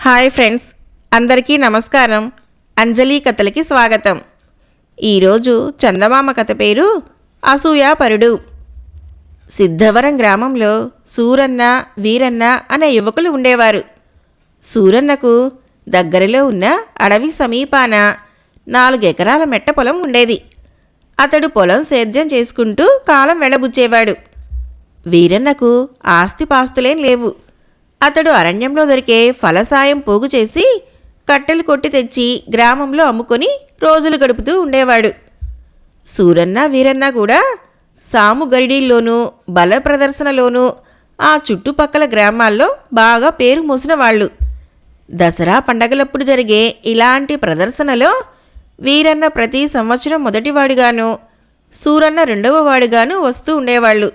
Hi friends, అందరికీ నమస్కారం. అంజలి కథలకి స్వాగతం. ఈరోజు చందమామ కథ పేరు అసూయాపరుడు. సిద్ధవరం గ్రామంలో సూరన్న, వీరన్న అనే యువకులు ఉండేవారు. సూరన్నకు దగ్గరలో ఉన్న అడవి సమీపాన 4 ఎకరాల మెట్ట పొలం ఉండేది. అతడు పొలం సేద్యం చేసుకుంటూ కాలం వెళ్ళబుచ్చేవాడు. వీరన్నకు ఆస్తిపాస్తులేం లేవు. అతడు అరణ్యంలో దొరికే ఫలసాయం పోగు చేసి కట్టెలు కొట్టి తెచ్చి గ్రామంలో అమ్ముకొని రోజులు గడుపుతూ ఉండేవాడు. సూరన్న, వీరన్న కూడా సాము గరిడీల్లోనూ బల ప్రదర్శనలోనూ ఆ చుట్టుపక్కల గ్రామాల్లో బాగా పేరు మోసిన వాళ్ళు. దసరా పండగలప్పుడు జరిగే ఇలాంటి ప్రదర్శనలో వీరన్న ప్రతి సంవత్సరం మొదటివాడిగాను, సూరన్న రెండవ వాడిగాను వస్తూ ఉండేవాళ్ళు.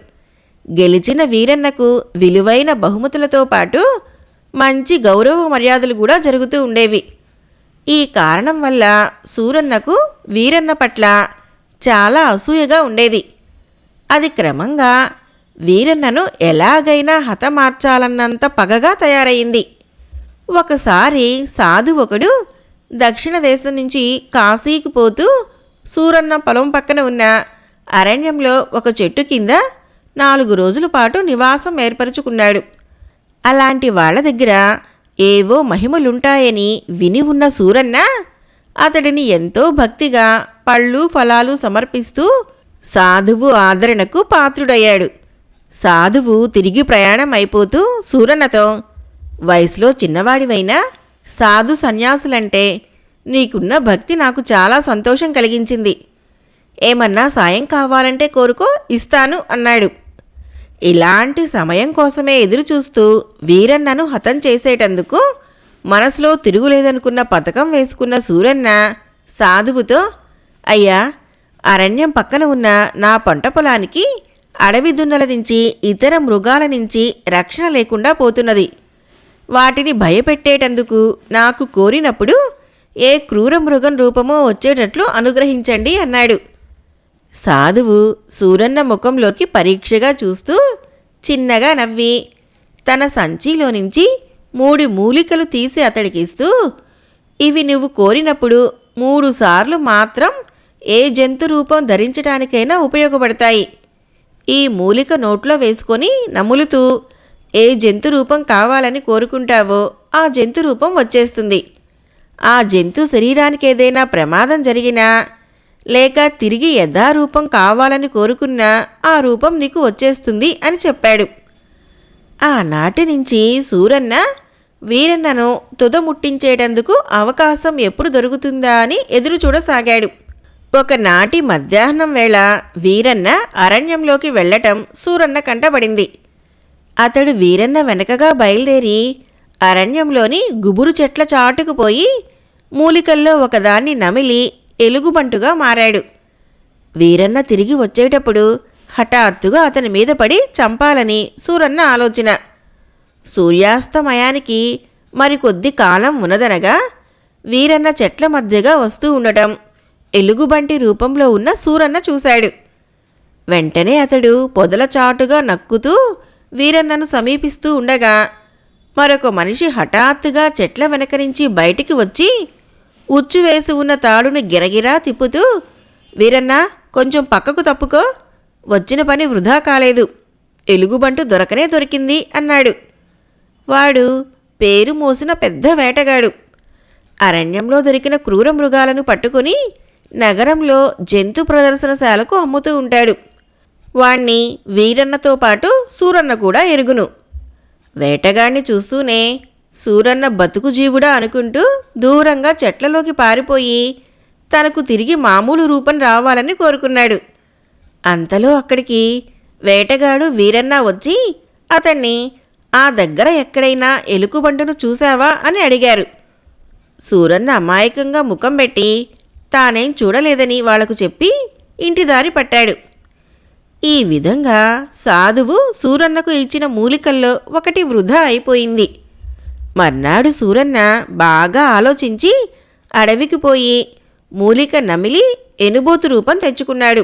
గెలిచిన వీరన్నకు విలువైన బహుమతులతో పాటు మంచి గౌరవ మర్యాదలు కూడా జరుగుతూ ఉండేవి. ఈ కారణం వల్ల సూరన్నకు వీరన్న పట్ల చాలా అసూయగా ఉండేది. అది క్రమంగా వీరన్నను ఎలాగైనా హతమార్చాలన్నంత పగగా తయారయింది. ఒకసారి సాధు ఒకడు దక్షిణ దేశం నుంచి కాశీకి పోతూ సూరన్న పొలం పక్కన ఉన్న అరణ్యంలో ఒక చెట్టు కింద 4 రోజుల పాటు నివాసం ఏర్పరచుకున్నాడు. అలాంటి వాళ్ల దగ్గర ఏవో మహిమలుంటాయని విని ఉన్న సూరన్న అతడిని ఎంతో భక్తిగా పళ్ళు ఫలాలు సమర్పిస్తూ సాధువు ఆదరణకు పాత్రుడయ్యాడు. సాధువు తిరిగి ప్రయాణం అయిపోతూ సూరన్నతో, వయసులో చిన్నవాడివైనా సాధు సన్యాసులంటే నీకున్న భక్తి నాకు చాలా సంతోషం కలిగించింది. ఏమన్నా సాయం కావాలంటే కోరుకో, ఇస్తాను అన్నాడు. ఇలాంటి సమయం కోసమే ఎదురుచూస్తూ వీరన్నను హతం చేసేటందుకు మనసులో తిరుగులేదనుకున్న పథకం వేసుకున్న సూరన్న సాధువుతో, అయ్యా, అరణ్యం పక్కన ఉన్న నా పంట పొలానికి అడవి దున్నల నుంచి ఇతర మృగాల నుంచి రక్షణ లేకుండా పోతున్నది. వాటిని భయపెట్టేటందుకు నాకు కోరినప్పుడు ఏ క్రూర మృగం రూపమో వచ్చేటట్లు అనుగ్రహించండి అన్నాడు. సాధువు సూరన్న ముఖంలోకి పరీక్షగా చూస్తూ చిన్నగా నవ్వి తన సంచిలో నుంచి 3 మూలికలు తీసి అతడికిస్తూ, ఇవి నువ్వు కోరినప్పుడు 3 సార్లు మాత్రం ఏ జంతు రూపం ధరించడానికైనా ఉపయోగపడతాయి. ఈ మూలిక నోట్లో వేసుకొని నములుతూ ఏ జంతు రూపం కావాలని కోరుకుంటావో ఆ జంతు రూపం వచ్చేస్తుంది. ఆ జంతు శరీరానికి ఏదైనా ప్రమాదం జరిగినా లేక తిరిగి యథారూపం కావాలని కోరుకున్నా ఆ రూపం నీకు వచ్చేస్తుంది అని చెప్పాడు. ఆనాటి నుంచి సూరన్న వీరన్నను తుదముట్టించేటందుకు అవకాశం ఎప్పుడు దొరుకుతుందా అని ఎదురు చూడసాగాడు. ఒకనాటి మధ్యాహ్నం వేళ వీరన్న అరణ్యంలోకి వెళ్లటం సూరన్న కంటపడింది. అతడు వీరన్న వెనకగా బయలుదేరి అరణ్యంలోని గుబురు చెట్ల చాటుకు పోయి మూలికల్లో ఒకదాన్ని నమిలి ఎలుగుబంటుగా మారాడు. వీరన్న తిరిగి వచ్చేటప్పుడు హఠాత్తుగా అతని మీద పడి చంపాలని సూరన్న ఆలోచన. సూర్యాస్తమయానికి మరికొద్ది కాలం ఉన్నదనగా వీరన్న చెట్ల మధ్యగా వస్తూ ఉండటం ఎలుగుబంటి రూపంలో ఉన్న సూరన్న చూశాడు. వెంటనే అతడు పొదల చాటుగా నక్కుతూ వీరన్నను సమీపిస్తూ ఉండగా మరొక మనిషి హఠాత్తుగా చెట్ల వెనక నుంచి బయటికి వచ్చి ఉచ్చు వేసి ఉన్న తాడుని గిరగిరా తిప్పుతూ, వీరన్నా, కొంచెం పక్కకు తప్పుకో, వచ్చిన పని వృధా కాలేదు, ఎలుగుబంటు దొరకనే దొరికింది అన్నాడు. వాడు పేరు మోసిన పెద్ద వేటగాడు. అరణ్యంలో దొరికిన క్రూర మృగాలను పట్టుకుని నగరంలో జంతు ప్రదర్శనశాలకు అమ్ముతూ ఉంటాడు. వాణ్ణి వీరన్నతో పాటు సూరన్న కూడా ఎరుగును. వేటగాణ్ణి చూస్తూనే సూరన్న బతుకు జీవుడా అనుకుంటూ దూరంగా చెట్లలోకి పారిపోయి తనకు తిరిగి మామూలు రూపం రావాలని కోరుకున్నాడు. అంతలో అక్కడికి వేటగాడు వీరన్న వచ్చి అతన్ని, ఆ దగ్గర ఎక్కడైనా ఎలుగుబంటును చూశావా అని అడిగారు. సూరన్న అమాయకంగా ముఖం పెట్టి తానేం చూడలేదని వాళ్లకు చెప్పి ఇంటిదారి పట్టాడు. ఈ విధంగా సాధువు సూరన్నకు ఇచ్చిన మూలికల్లో ఒకటి వృధా అయిపోయింది. మర్నాడు సూరన్న బాగా ఆలోచించి అడవికి పోయి మూలిక నమిలి ఎనుబోతు రూపం తెచ్చుకున్నాడు.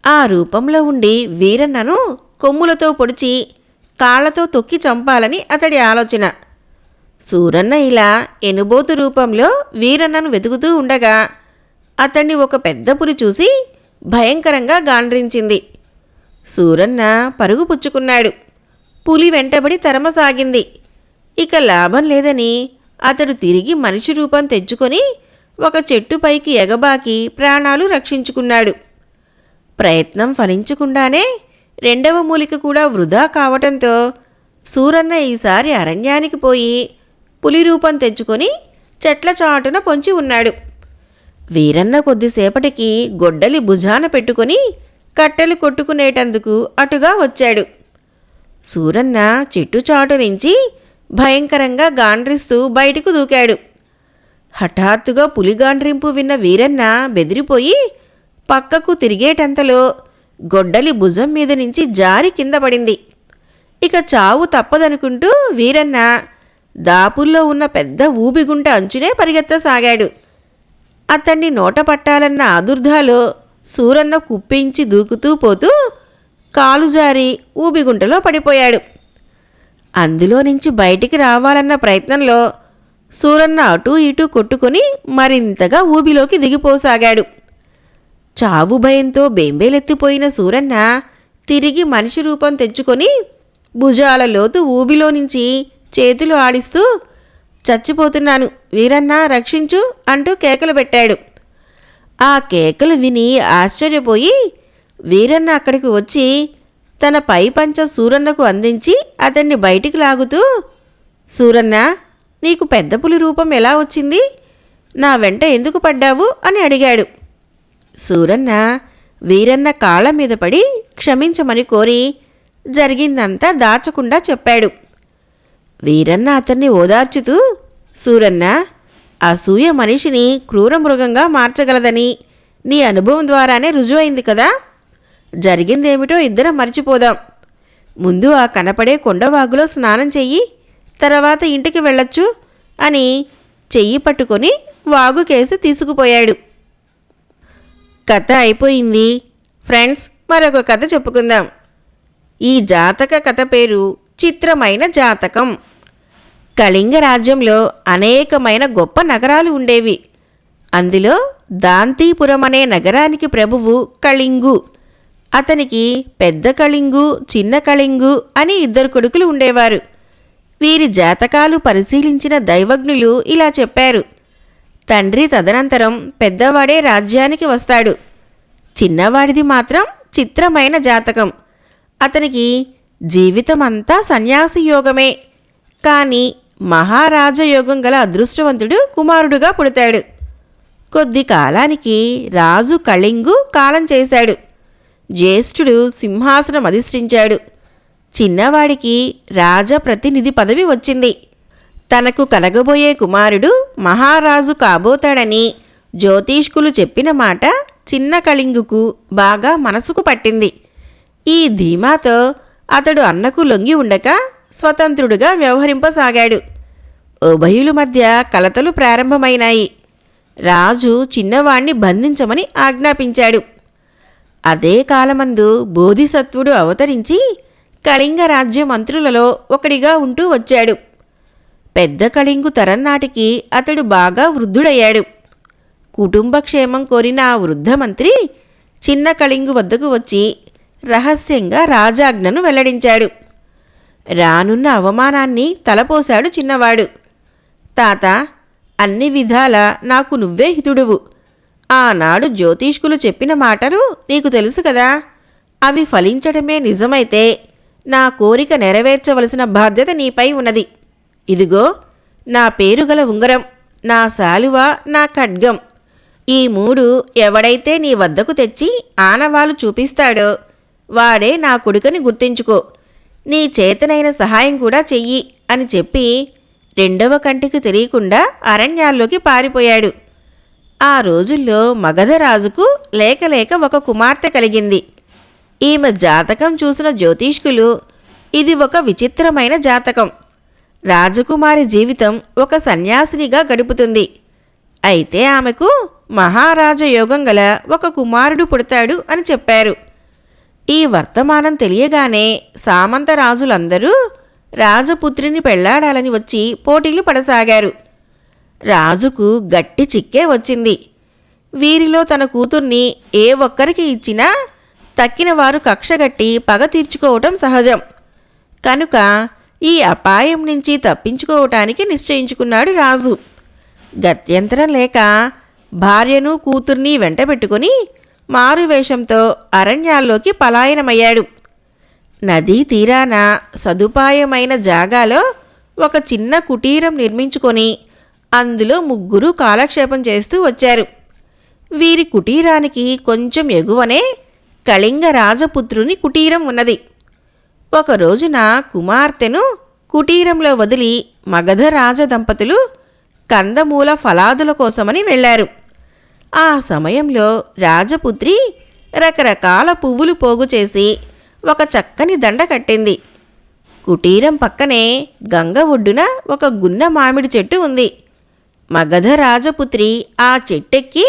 ఆ రూపంలో ఉండి వీరన్నను కొమ్ములతో పొడిచి కాళ్లతో తొక్కి చంపాలని అతడి ఆలోచన. సూరన్న ఇలా ఎనుబోతు రూపంలో వీరన్నను వెతుకుతూ ఉండగా అతన్ని ఒక పెద్ద పులి చూసి భయంకరంగా గాండ్రించింది. సూరన్న పరుగు పుచ్చుకున్నాడు. పులి వెంటబడి తరమసాగింది. ఇక లాభం లేదని అతడు తిరిగి మనిషి రూపం తెచ్చుకొని ఒక చెట్టుపైకి ఎగబాకి ప్రాణాలు రక్షించుకున్నాడు. ప్రయత్నం ఫలించకుండానే రెండవ మూలిక కూడా వృధా కావటంతో సూరన్న ఈసారి అరణ్యానికి పోయి పులి రూపం తెచ్చుకొని చెట్ల చాటున పొంచి ఉన్నాడు. వీరన్న కొద్దిసేపటికి గొడ్డలి భుజాన పెట్టుకొని కట్టెలు కొట్టుకునేటందుకు అటుగా వచ్చాడు. సూరన్న చెట్టు చాటు నుంచి భయంకరంగా గాండ్రిస్తూ బయటకు దూకాడు. హఠాత్తుగా పులి గాండ్రింపు విన్న వీరన్న బెదిరిపోయి పక్కకు తిరిగేటంతలో గొడ్డలి భుజం మీద నుంచి జారి కింద పడింది. ఇక చావు తప్పదనుకుంటూ వీరన్న దాపుల్లో ఉన్న పెద్ద ఊబిగుంట అంచునే పరిగెత్తసాగాడు. అతన్ని నోట పట్టాలన్న ఆదుర్దాలో సూరన్న కుప్పించి దూకుతూ పోతూ కాలు జారి ఊబిగుంటలో పడిపోయాడు. అందులో నుంచి బయటికి రావాలన్న ప్రయత్నంలో సూరన్న అటూ ఇటూ కొట్టుకొని మరింతగా ఊబిలోకి దిగిపోసాగాడు. చావు భయంతో బెంబేలెత్తిపోయిన సూరన్న తిరిగి మనిషి రూపం తెచ్చుకొని భుజాల లోతు ఊబిలో నుంచి చేతులు ఆడిస్తూ చచ్చిపోతున్నాను, వీరన్నా రక్షించు అంటూ కేకలు పెట్టాడు. ఆ కేకలు విని ఆశ్చర్యపోయి వీరన్న అక్కడికి వచ్చి తన పై పంచ సూరన్నకు అందించి అతన్ని బయటికి లాగుతూ, సూరన్న, నీకు పెద్ద పులి రూపం ఎలా వచ్చింది? నా వెంట ఎందుకు పడ్డావు అని అడిగాడు. సూరన్న వీరన్న కాళ్ళ మీద పడి క్షమించమని కోరి జరిగిందంతా దాచకుండా చెప్పాడు. వీరన్న అతన్ని ఓదార్చుతూ, సూరన్న, అసూయ మనిషిని క్రూర మృగంగా మార్చగలదని నీ అనుభవం ద్వారానే రుజువైంది కదా. జరిగిందేమిటో ఇద్దరం మర్చిపోదాం. ముందు ఆ కనపడే కొండవాగులో స్నానం చెయ్యి, తర్వాత ఇంటికి వెళ్ళొచ్చు అని చెయ్యి పట్టుకొని వాగుకేసి తీసుకుపోయాడు. కథ అయిపోయింది. ఫ్రెండ్స్, మరొక కథ చెప్పుకుందాం. ఈ జాతక కథ పేరు చిత్రమైన జాతకం. కళింగ రాజ్యంలో అనేకమైన గొప్ప నగరాలు ఉండేవి. అందులో దాంతీపురం అనే నగరానికి ప్రభువు కళింగు. అతనికి పెద్ద కళింగు, చిన్న కళింగు అని ఇద్దరు కొడుకులు ఉండేవారు. వీరి జాతకాలు పరిశీలించిన దైవజ్ఞులు ఇలా చెప్పారు. తండ్రి తదనంతరం పెద్దవాడే రాజ్యానికి వస్తాడు. చిన్నవాడిది మాత్రం చిత్రమైన జాతకం. అతనికి జీవితమంతా సన్యాసి యోగమే. కానీ మహారాజయోగం గల అదృష్టవంతుడు కుమారుడుగా పుడతాడు. కొద్ది కాలానికి రాజు కళింగు కాలం చేశాడు. జ్యేష్ఠుడు సింహాసనం అధిష్ఠించాడు. చిన్నవాడికి రాజప్రతినిధి పదవి వచ్చింది. తనకు కలగబోయే కుమారుడు మహారాజు కాబోతాడని జ్యోతిష్కులు చెప్పిన మాట చిన్న కళింగుకు బాగా మనసుకు పట్టింది. ఈ ధీమాతో అతడు అన్నకు లొంగి ఉండక స్వతంత్రుడుగా వ్యవహరింపసాగాడు. ఉభయుల మధ్య కలతలు ప్రారంభమైనాయి. రాజు చిన్నవాణ్ణి బంధించమని ఆజ్ఞాపించాడు. అదే కాలమందు బోధిసత్వుడు అవతరించి కళింగ రాజ్య మంత్రులలో ఒకడిగా ఉంటూ వచ్చాడు. పెద్ద కళింగు తరన్నాటికి అతడు బాగా వృద్ధుడయ్యాడు. కుటుంబ క్షేమం కోరిన ఆ వృద్ధ మంత్రి చిన్న కళింగు వద్దకు వచ్చి రహస్యంగా రాజాజ్ఞను వెల్లడించాడు. రానున్న అవమానాన్ని తలపోశాడు చిన్నవాడు. తాత, అన్ని విధాలా నాకు నువ్వే హితుడువు. ఆనాడు జ్యోతిష్కులు చెప్పిన మాటలు నీకు తెలుసు కదా. అవి ఫలించడమే నిజమైతే నా కోరిక నెరవేర్చవలసిన బాధ్యత నీపై ఉన్నది. ఇదిగో నా పేరుగల ఉంగరం, నా శాలువ, నా ఖడ్గం. ఈ మూడు ఎవడైతే నీ వద్దకు తెచ్చి ఆనవాలు చూపిస్తాడో వాడే నా కొడుకని గుర్తించుకో. నీ చేతనైన సహాయం కూడా చెయ్యి అని చెప్పి రెండవ కంటికి తెలియకుండా అరణ్యాల్లోకి పారిపోయాడు. ఆ రోజుల్లో మగధరాజుకు లేకలేక ఒక కుమార్తె కలిగింది. ఈమె జాతకం చూసిన జ్యోతిష్కులు ఇది ఒక విచిత్రమైన జాతకం. రాజకుమారి జీవితం ఒక సన్యాసినిగా గడుపుతుంది. అయితే ఆమెకు మహారాజయోగం గల ఒక కుమారుడు పుడతాడు అని చెప్పారు. ఈ వర్తమానం తెలియగానే సామంతరాజులందరూ రాజపుత్రిని పెళ్లాడాలని వచ్చి పోటీలు పడసాగారు. రాజుకు గట్టి చిక్కే వచ్చింది. వీరిలో తన కూతుర్ని ఏ ఒక్కరికి ఇచ్చినా తక్కినవారు కక్షగట్టి పగ తీర్చుకోవటం సహజం. కనుక ఈ అపాయం నుంచి తప్పించుకోవటానికి నిశ్చయించుకున్నాడు రాజు. గత్యంతరం లేక భార్యను కూతుర్ని వెంటబెట్టుకుని మారువేషంతో అరణ్యాల్లోకి పలాయనమయ్యాడు. నదీ తీరాన సదుపాయమైన జాగాలో ఒక చిన్న కుటీరం నిర్మించుకొని అందులో ముగ్గురు కాలక్షేపం చేస్తూ వచ్చారు. వీరి కుటీరానికి కొంచెం ఎగువనే కళింగ రాజపుత్రుని కుటీరం ఉన్నది. ఒక రోజున కుమార్తెను కుటీరంలో వదిలి మగధ రాజదంపతులు కందమూల ఫలాదుల కోసమని వెళ్లారు. ఆ సమయంలో రాజపుత్రి రకరకాల పువ్వులు పోగు చేసి ఒక చక్కని దండ కట్టింది. కుటీరం పక్కనే గంగ ఒడ్డున ఒక గున్న మామిడి చెట్టు ఉంది. మగధ రాజపుత్రి ఆ చెట్టెక్కి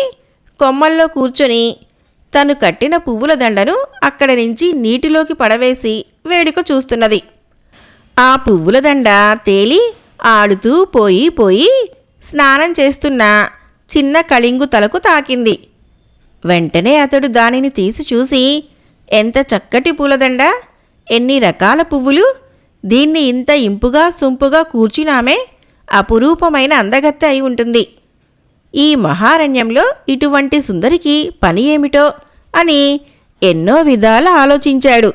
కొమ్మల్లో కూర్చొని తను కట్టిన పువ్వుల దండను అక్కడి నుంచి నీటిలోకి పడవేసి వేడుక చూస్తున్నది. ఆ పువ్వుల దండ తేలి ఆడుతూ పోయి స్నానం చేస్తున్న చిన్న కళింగు తలకు తాకింది. వెంటనే అతడు దానిని తీసి చూసి, ఎంత చక్కటి పూలదండ, ఎన్ని రకాల పువ్వులు, దీన్ని ఇంత ఇంపుగా సొంపుగా కూర్చున్నామే అపురూపమైన అందగత్తె అయి ఉంటుంది. ఈ మహారణ్యంలో ఇటువంటి సుందరికి పని ఏమిటో అని ఎన్నో విధాల ఆలోచించాడు.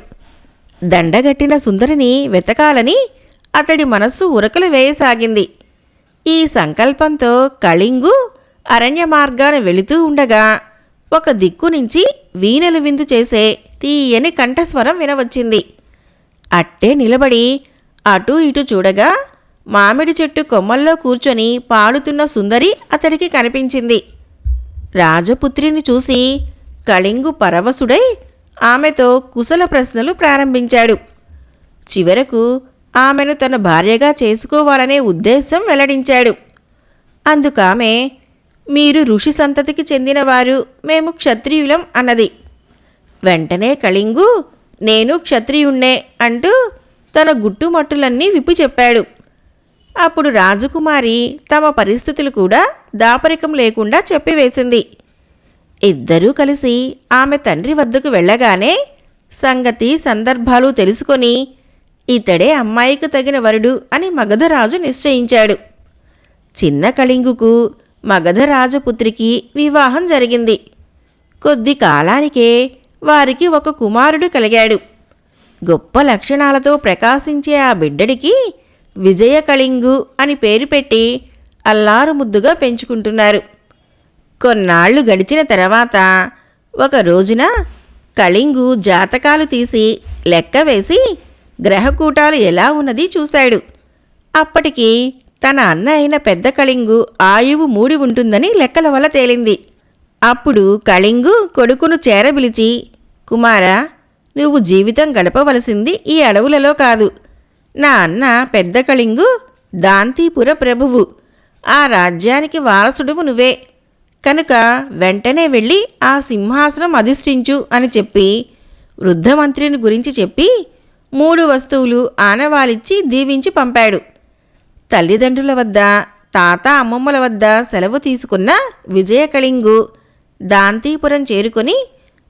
దండగట్టిన సుందరిని వెతకాలని అతడి మనస్సు ఉరకలు వేయసాగింది. ఈ సంకల్పంతో కళింగు అరణ్య మార్గాన వెళుతూ ఉండగా ఒక దిక్కు నుంచి వీణలు విందు చేసే తీయని కంఠస్వరం వినవచ్చింది. అట్టే నిలబడి అటూ ఇటు చూడగా మామిడి చెట్టు కొమ్మల్లో కూర్చొని పాడుతున్న సుందరి అతడికి కనిపించింది. రాజపుత్రిని చూసి కళింగు పరవశుడై ఆమెతో కుశల ప్రశ్నలు ప్రారంభించాడు. చివరకు ఆమెను తన భార్యగా చేసుకోవాలనే ఉద్దేశం వెల్లడించాడు. అందుకామె, మీరు ఋషి సంతతికి చెందినవారు, మేము క్షత్రియులం అన్నది. వెంటనే కళింగు, నేను క్షత్రియుణ్ణే అంటూ తన గుట్టుమట్టులన్నీ విప్పి చెప్పాడు. అప్పుడు రాజకుమారి తమ పరిస్థితులు కూడా దాపరికం లేకుండా చెప్పివేసింది. ఇద్దరూ కలిసి ఆమె తండ్రి వద్దకు వెళ్ళగానే సంగతి సందర్భాలు తెలుసుకొని ఇతడే అమ్మాయికి తగిన వరుడు అని మగధరాజు నిశ్చయించాడు. చిన్న కళింగుకు మగధరాజపుత్రికి వివాహం జరిగింది. కొద్ది కాలానికే వారికి ఒక కుమారుడు కలిగాడు. గొప్ప లక్షణాలతో ప్రకాశించే ఆ బిడ్డడికి విజయ కళింగు అని పేరు పెట్టి అల్లారు ముద్దుగా పెంచుకుంటున్నారు. కొన్నాళ్లు గడిచిన తర్వాత ఒక రోజున కళింగు జాతకాలు తీసి లెక్క వేసి గ్రహకూటాలు ఎలా ఉన్నది చూశాడు. అప్పటికి తన అన్న అయిన పెద్ద కళింగు ఆయువు 3 ఉంటుందని లెక్కల వల్ల తేలింది. అప్పుడు కళింగు కొడుకును చేరబిలిచి, కుమారా, నువ్వు జీవితం గడపవలసింది ఈ అడవులలో కాదు. నా అన్న పెద్ద కళింగు దాంతీపుర ప్రభువు, ఆ రాజ్యానికి వారసుడువు నువ్వే. కనుక వెంటనే వెళ్ళి ఆ సింహాసనం అధిష్ఠించు అని చెప్పి వృద్ధమంత్రిని గురించి చెప్పి 3 వస్తువులు ఆనవాలిచ్చి దీవించి పంపాడు. తల్లిదండ్రుల వద్ద, తాత అమ్మమ్మల వద్ద సెలవు తీసుకున్న విజయ కళింగు దాంతీపురం చేరుకొని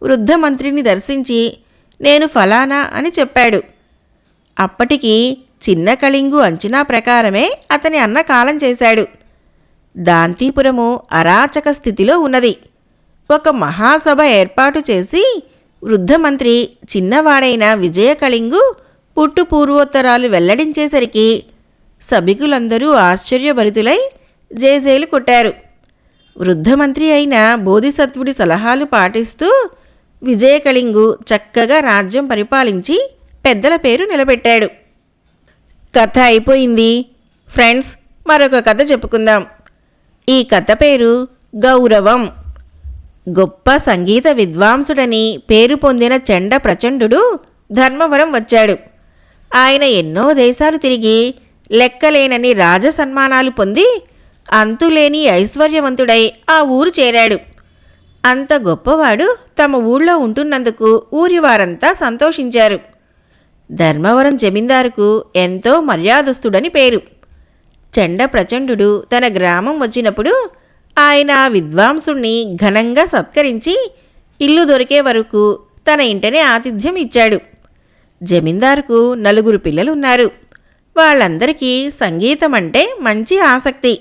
వృద్ధమంత్రిని దర్శించి, నేను ఫలానా అని చెప్పాడు. అప్పటికి చిన్న కళింగు అంచనా ప్రకారమే అతని అన్న కాలం చేశాడు. దాంతీపురము అరాచక స్థితిలో ఉన్నది. ఒక మహాసభ ఏర్పాటు చేసి వృద్ధమంత్రి చిన్నవాడైన విజయ కళింగు పుట్టు పూర్వోత్తరాలు వెల్లడించేసరికి సభికులందరూ ఆశ్చర్యభరితులై జేజేలు కొట్టారు. వృద్ధమంత్రి అయిన బోధిసత్వుడి సలహాలు పాటిస్తూ విజయ కళింగు చక్కగా రాజ్యం పరిపాలించి పెద్దల పేరు నిలబెట్టాడు. కథ అయిపోయింది. ఫ్రెండ్స్, మరొక కథ చెప్పుకుందాం. ఈ కథ పేరు గౌరవం. గొప్ప సంగీత విద్వాంసుడని పేరు పొందిన చండ ప్రచండుడు ధర్మవరం వచ్చాడు. ఆయన ఎన్నో దేశాలు తిరిగి లెక్కలేనని రాజసన్మానాలు పొంది అంతులేని ఐశ్వర్యవంతుడై ఆ ఊరు చేరాడు. అంత గొప్పవాడు తమ ఊళ్ళో ఉంటున్నందుకు ఊరి వారంతా సంతోషించారు. ధర్మవరం జమీందారుకు ఎంతో మర్యాదస్తుడని పేరు. చెండ ప్రచండు తన గ్రామం వచ్చినప్పుడు ఆయన ఆ విద్వాంసుణ్ణి ఘనంగా సత్కరించి ఇల్లు దొరికే వరకు తన ఇంటనే ఆతిథ్యం ఇచ్చాడు. జమీందారుకు 4 పిల్లలున్నారు. వాళ్ళందరికీ సంగీతం అంటే మంచి ఆసక్తి.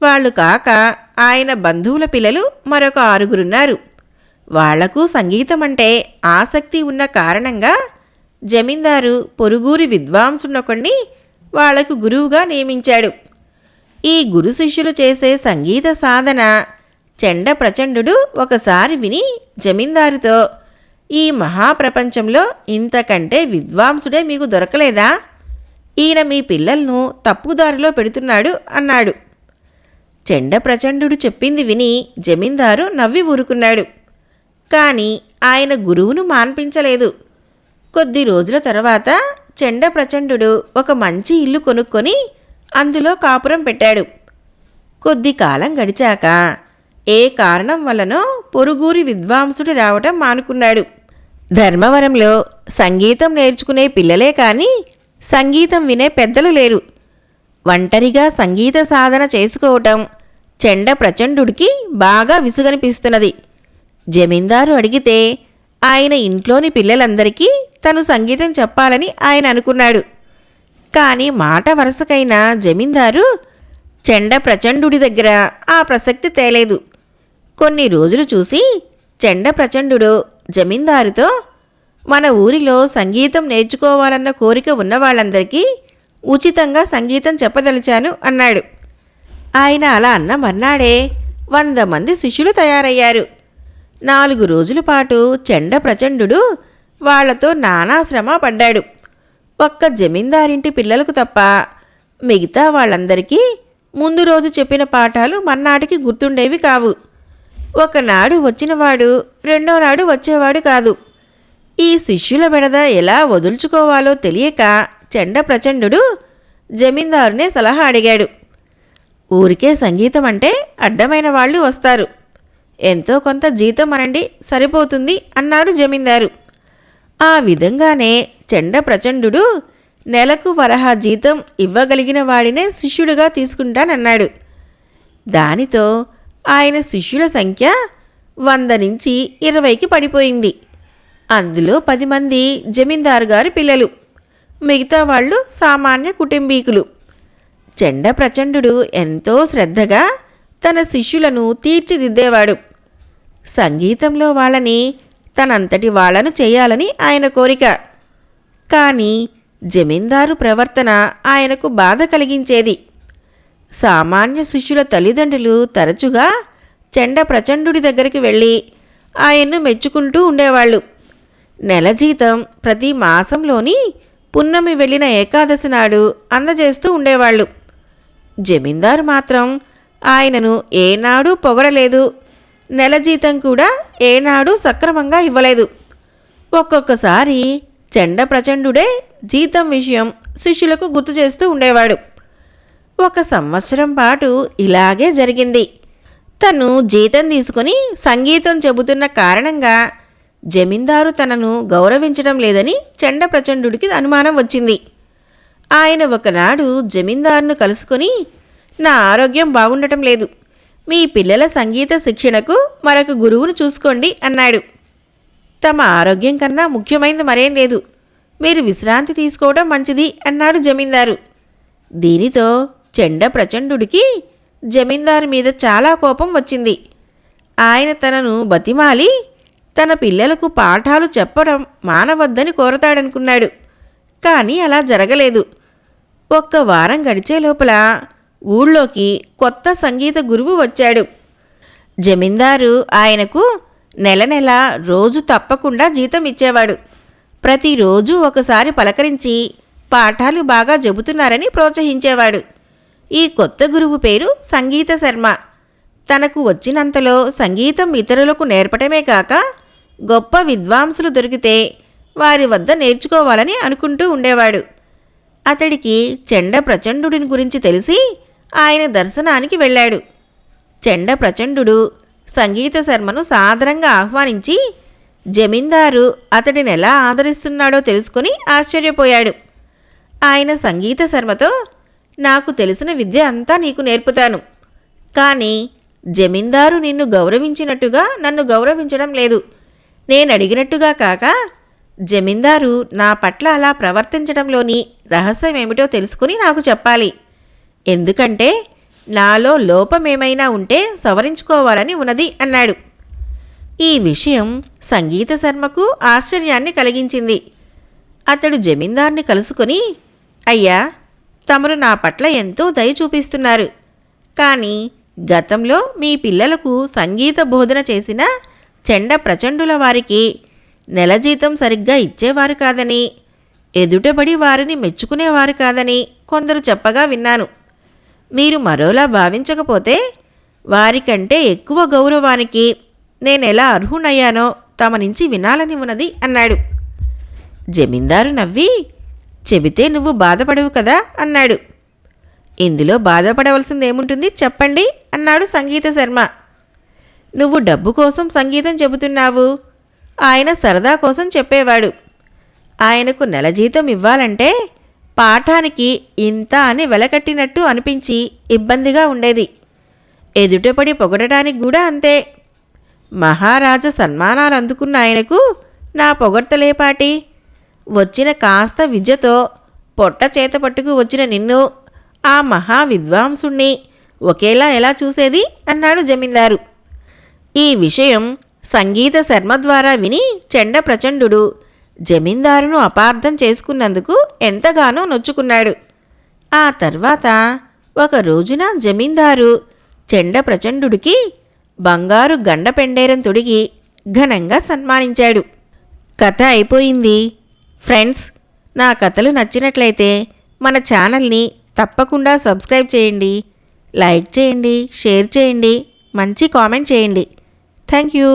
వాళ్ళు కాక ఆయన బంధువుల పిల్లలు మరొక 6 వాళ్లకు సంగీతం అంటే ఆసక్తి ఉన్న కారణంగా జమీందారు పొరుగురి విద్వాంసునొకణ్ణి వాళ్లకు గురువుగా నియమించాడు. ఈ గురు శిష్యులు చేసే సంగీత సాధన చెండ ప్రచండు ఒకసారి విని జమీందారుతో, ఈ మహాప్రపంచంలో ఇంతకంటే విద్వాంసుడే మీకు దొరకలేదా? ఈయన మీ పిల్లలను తప్పుదారిలో పెడుతున్నాడు అన్నాడు. చెండ ప్రచండు చెప్పింది విని జమీందారు నవ్వి ఊరుకున్నాడు. కాని ఆయన గురువును మాన్పించలేదు. కొద్ది రోజుల తర్వాత చెండ ప్రచండు ఒక మంచి ఇల్లు కొనుక్కొని అందులో కాపురం పెట్టాడు. కొద్ది కాలం గడిచాక ఏ కారణం వల్లనో పొరుగురి విద్వాంసుడు రావటం మానుకున్నాడు. ధర్మవరంలో సంగీతం నేర్చుకునే పిల్లలే కాని సంగీతం వినే పెద్దలు లేరు. ఒంటరిగా సంగీత సాధన చేసుకోవటం చెండ ప్రచండుడికి బాగా విసుగనిపిస్తున్నది. జమీందారు అడిగితే ఆయన ఇంట్లోని పిల్లలందరికీ తను సంగీతం చెప్పాలని ఆయన అనుకున్నాడు. కాని మాట వరసకైనా జమీందారు చెండ ప్రచండుడి దగ్గర ఆ ప్రసక్తి తేలేదు. కొన్ని రోజులు చూసి చెండ ప్రచండు జమీందారుతో, మన ఊరిలో సంగీతం నేర్చుకోవాలన్న కోరిక ఉన్నవాళ్ళందరికీ ఉచితంగా సంగీతం చెప్పదలిచాను అన్నాడు. ఆయన అలా అన్న మర్నాడే 100 మంది శిష్యులు తయారయ్యారు. 4 రోజుల పాటు చెండ ప్రచండు వాళ్లతో నానా శ్రమ పడ్డాడు. ఒక్క జమీందారింటి పిల్లలకు తప్ప మిగతా వాళ్ళందరికీ ముందు రోజు చెప్పిన పాఠాలు మర్నాటికి గుర్తుండేవి కావు. ఒకనాడు వచ్చినవాడు రెండో నాడు వచ్చేవాడు కాదు. ఈ శిష్యుల బెడద ఎలా వదుల్చుకోవాలో తెలియక చెండ ప్రచండు జమీందారునే సలహా అడిగాడు. ఊరికే సంగీతం అంటే అడ్డమైన వాళ్ళు వస్తారు, ఎంతో కొంత జీతం అనండి సరిపోతుంది అన్నాడు జమీందారు. ఆ విధంగానే చెండ ప్రచండు నెలకు వరహా జీతం ఇవ్వగలిగిన వాడినే శిష్యుడిగా తీసుకుంటానన్నాడు. దానితో ఆయన శిష్యుల సంఖ్య 100 నుంచి 20కి పడిపోయింది. అందులో 10 మంది జమీందారు గారి పిల్లలు, మిగతా వాళ్ళు సామాన్య కుటుంబీకులు. చెండ ప్రచండు ఎంతో శ్రద్ధగా తన శిష్యులను తీర్చిదిద్దేవాడు. సంగీతంలో వాళ్ళని తనంతటి వాళ్లను చేయాలని ఆయన కోరిక. కానీ జమీందారు ప్రవర్తన ఆయనకు బాధ కలిగించేది. సామాన్య శిష్యుల తల్లిదండ్రులు తరచుగా చెండ ప్రచండుడి దగ్గరికి వెళ్ళి ఆయన్ను మెచ్చుకుంటూ ఉండేవాళ్ళు. నెల జీతం ప్రతి మాసంలోని పున్నమి వెళ్ళిన ఏకాదశి నాడు అందజేస్తూ ఉండేవాళ్ళు. జమీందారు మాత్రం ఆయనను ఏనాడూ పొగడలేదు. నెల జీతం కూడా ఏనాడూ సక్రమంగా ఇవ్వలేదు. ఒక్కొక్కసారి చెండ ప్రచండుడే జీతం విషయం శిష్యులకు గుర్తు చేస్తూ ఉండేవాడు. 1 సంవత్సరం పాటు ఇలాగే జరిగింది. తను జీతం తీసుకుని సంగీతం చెబుతున్న కారణంగా జమీందారు తనను గౌరవించడం లేదని చెండ ప్రచండుడికి అనుమానం వచ్చింది. ఆయన ఒకనాడు జమీందారును కలుసుకొని, నా ఆరోగ్యం బాగుండటం లేదు, మీ పిల్లల సంగీత శిక్షణకు మరొక గురువును చూసుకోండి అన్నాడు. తమ ఆరోగ్యం కన్నా ముఖ్యమైనది మరేం లేదు, మీరు విశ్రాంతి తీసుకోవడం మంచిది అన్నాడు జమీందారు. దీనితో చెండ ప్రచండుడికి జమీందారు మీద చాలా కోపం వచ్చింది. ఆయన తనను బతిమాలి తన పిల్లలకు పాఠాలు చెప్పడం మానవద్దని కోరతాడనుకున్నాడు. కానీ అలా జరగలేదు. 1 వారం గడిచే లోపల ఊళ్ళోకి కొత్త సంగీత గురువు వచ్చాడు. జమీందారు ఆయనకు నెల నెల రోజు తప్పకుండా జీతం ఇచ్చేవాడు. ప్రతిరోజు ఒకసారి పలకరించి పాఠాలు బాగా చెబుతున్నారని ప్రోత్సహించేవాడు. ఈ కొత్త గురువు పేరు సంగీత శర్మ. తనకు వచ్చినంతలో సంగీతం ఇతరులకు నేర్పటమే కాక గొప్ప విద్వాంసులు దొరికితే వారి వద్ద నేర్చుకోవాలని అనుకుంటూ ఉండేవాడు. అతడికి చెండ ప్రచండుడిని గురించి తెలిసి ఆయన దర్శనానికి వెళ్ళాడు. చెండ ప్రచండు సంగీత శర్మను సాదరంగా ఆహ్వానించి జమీందారు అతడినెలా ఆదరిస్తున్నాడో తెలుసుకుని ఆశ్చర్యపోయాడు. ఆయన సంగీత శర్మతో, నాకు తెలిసిన విద్య అంతా నీకు నేర్పుతాను. కానీ జమీందారు నిన్ను గౌరవించినట్టుగా నన్ను గౌరవించడం లేదు. నేనడిగినట్టుగా కాక జమీందారు నా పట్ల అలా ప్రవర్తించడంలోని రహస్యమేమిటో తెలుసుకుని నాకు చెప్పాలి. ఎందుకంటే నాలో లోపమేమైనా ఉంటే సవరించుకోవాలని ఉన్నది అన్నాడు. ఈ విషయం సంగీత శర్మకు ఆశ్చర్యాన్ని కలిగించింది. అతడు జమీందార్ని కలుసుకొని, అయ్యా, తమరు నా పట్ల ఎంతో దయ చూపిస్తున్నారు. కానీ గతంలో మీ పిల్లలకు సంగీత బోధన చేసిన చెండ ప్రచండుల వారికి నెల జీతం సరిగ్గా ఇచ్చేవారు కాదని, ఎదుటబడి వారిని మెచ్చుకునేవారు కాదని కొందరు చెప్పగా విన్నాను. మీరు మరోలా భావించకపోతే వారికంటే ఎక్కువ గౌరవానికి నేనెలా అర్హునయ్యానో తమ నుంచి వినాలని ఉన్నది అన్నాడు. జమీందారు నవ్వి, చెబితే నువ్వు బాధపడవు కదా అన్నాడు. ఇందులో బాధపడవలసిందేముంటుంది చెప్పండి అన్నాడు సంగీత శర్మ. నువ్వు డబ్బు కోసం సంగీతం చెబుతున్నావు. ఆయన సరదా కోసం చెప్పేవాడు. ఆయనకు నెల జీతం ఇవ్వాలంటే పాఠానికి ఇంత అని వెలకట్టినట్టు అనిపించి ఇబ్బందిగా ఉండేది. ఎదుటపడి పొగడటానికి కూడా అంతే. మహారాజా సన్మానాలు అందుకున్న ఆయనకు నా పొగడ్తలేపాటి? వచ్చిన కాస్త విద్యతో పొట్ట చేత పట్టుకు వచ్చిన నిన్ను, ఆ మహా విద్వాంసుణ్ణి ఒకేలా ఎలా చూసేది అన్నాడు జమీందారు. ఈ విషయం సంగీత శర్మ ద్వారా విని చెండ ప్రచండు జమీందారును అపార్థం చేసుకున్నందుకు ఎంతగానో నొచ్చుకున్నాడు. ఆ తర్వాత ఒక రోజున జమీందారు చెండ ప్రచండుడికి బంగారు గండపెండేరం తొడిగి ఘనంగా సన్మానించాడు. కథ అయిపోయింది. ఫ్రెండ్స్, నా కథలు నచ్చినట్లయితే మన ఛానల్ని తప్పకుండా సబ్స్క్రైబ్ చేయండి, లైక్ చేయండి, షేర్ చేయండి, మంచి కామెంట్ చేయండి. Thank you.